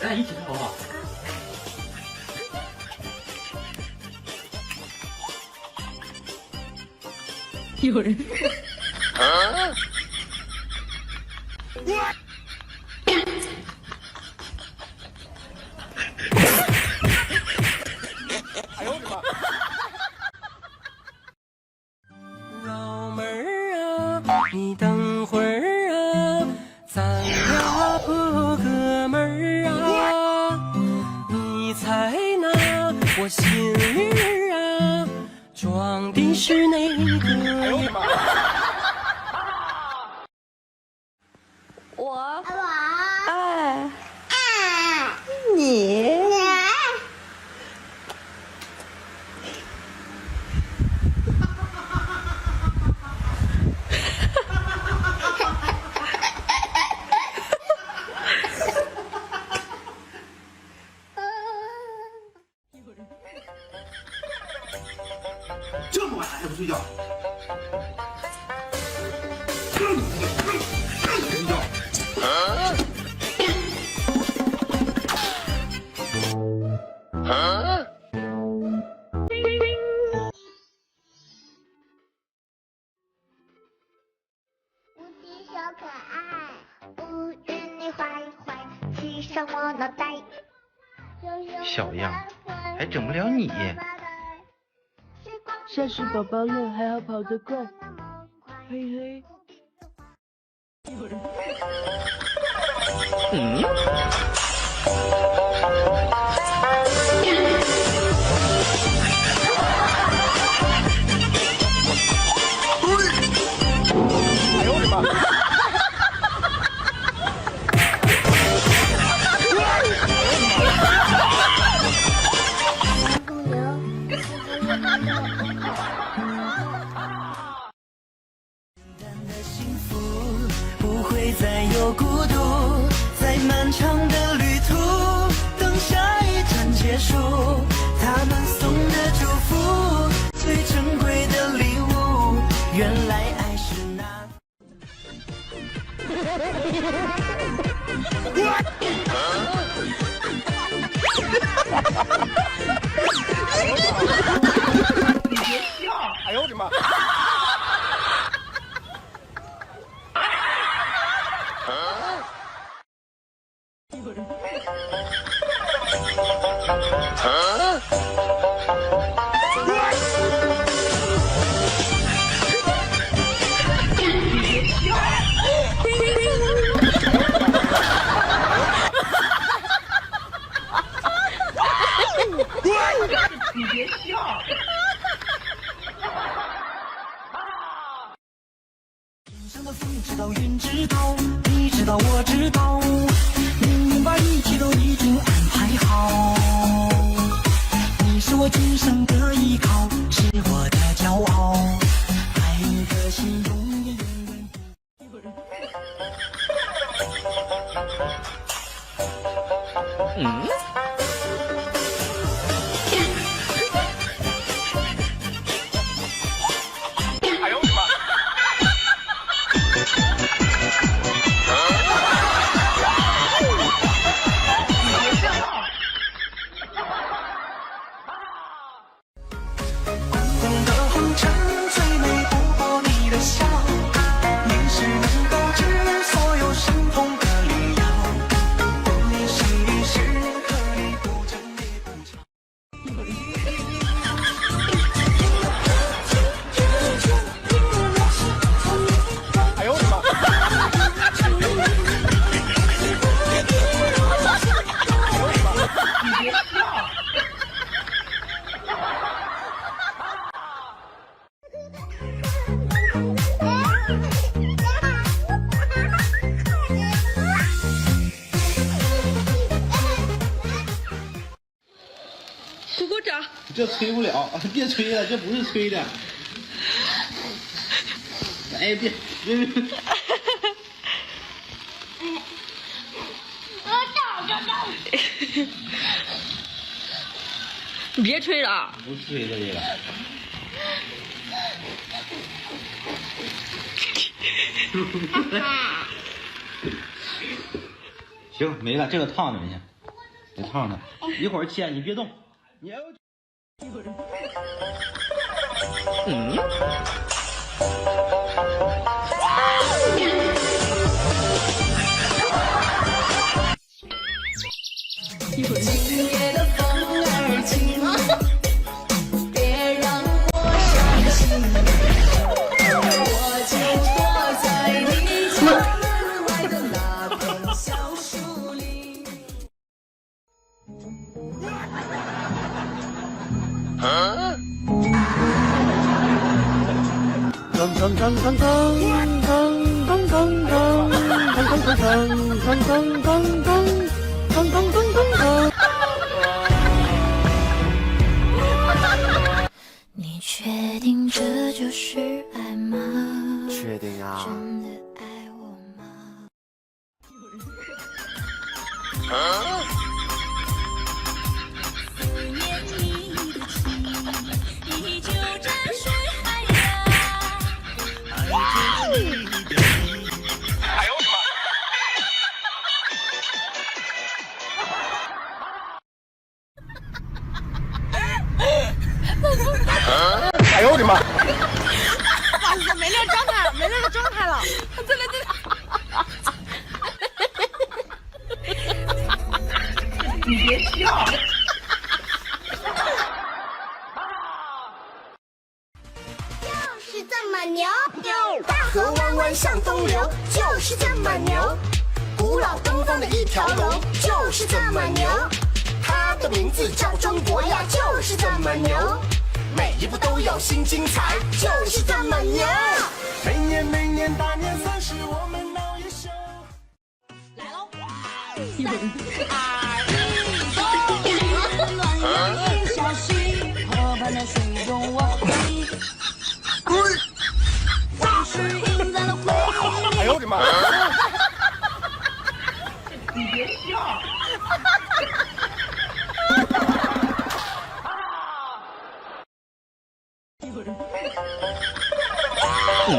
俩一起看好不好？有人。哎呦我的妈！老妹儿啊，你等会儿啊，咱俩破哥们儿啊，你猜那我心里儿啊，装的是哪个？哎呦我的妈！我爱你。这么晚了还不睡觉？睡觉。无敌小可爱，不愿你坏坏，骑上我脑袋。小样，还整不了你。像是宝宝了，还好跑得快。嘿嘿。嗯。哎呦我的妈！不会再有孤独，在漫长的旅途，等下一站结束，他们送的祝福，最珍贵的礼物，原来爱是那。你别笑！哎呦我的妈！你别笑！天上的风知道，云知道，你知道，我知道，命运把一切都已经安排好。你是我今生的依靠，是我的骄傲，爱你的心永远永远不。嗯。哎呦我的妈！红的红尘最美不过你的笑，你是能够治所有伤痛的理药。你心里是颗粒不争也不吵。哎呦我的妈！你别笑！鼓鼓掌。这吹不了，别吹了，这不是吹的。哎，别。你别吹了。不吹了这个。行，没了，这个烫着呢。别烫它，一会儿切，你别动，你要。今夜的风儿轻，别让我伤心，我就躲在你家门外的那片小树林。你确定这就是爱吗？确定啊。真的爱我吗？思念你的情，依旧沾水海洋。哎呦我的妈！哎呦我的妈！哇塞，没那个状态了，没那个状态了，对了对了。你别笑。就是这么牛，大河弯弯向东流，就是这么牛。古老东方的一条龙，就是这么牛。它的名字叫中国呀，就是这么牛。每一步都有新精彩，就是这么牛。每年大年30，我们闹一宿。来喽！乱言小溪，河畔的水中我飞。往事印在了回忆里。哎呦我的妈！你别笑。嗯。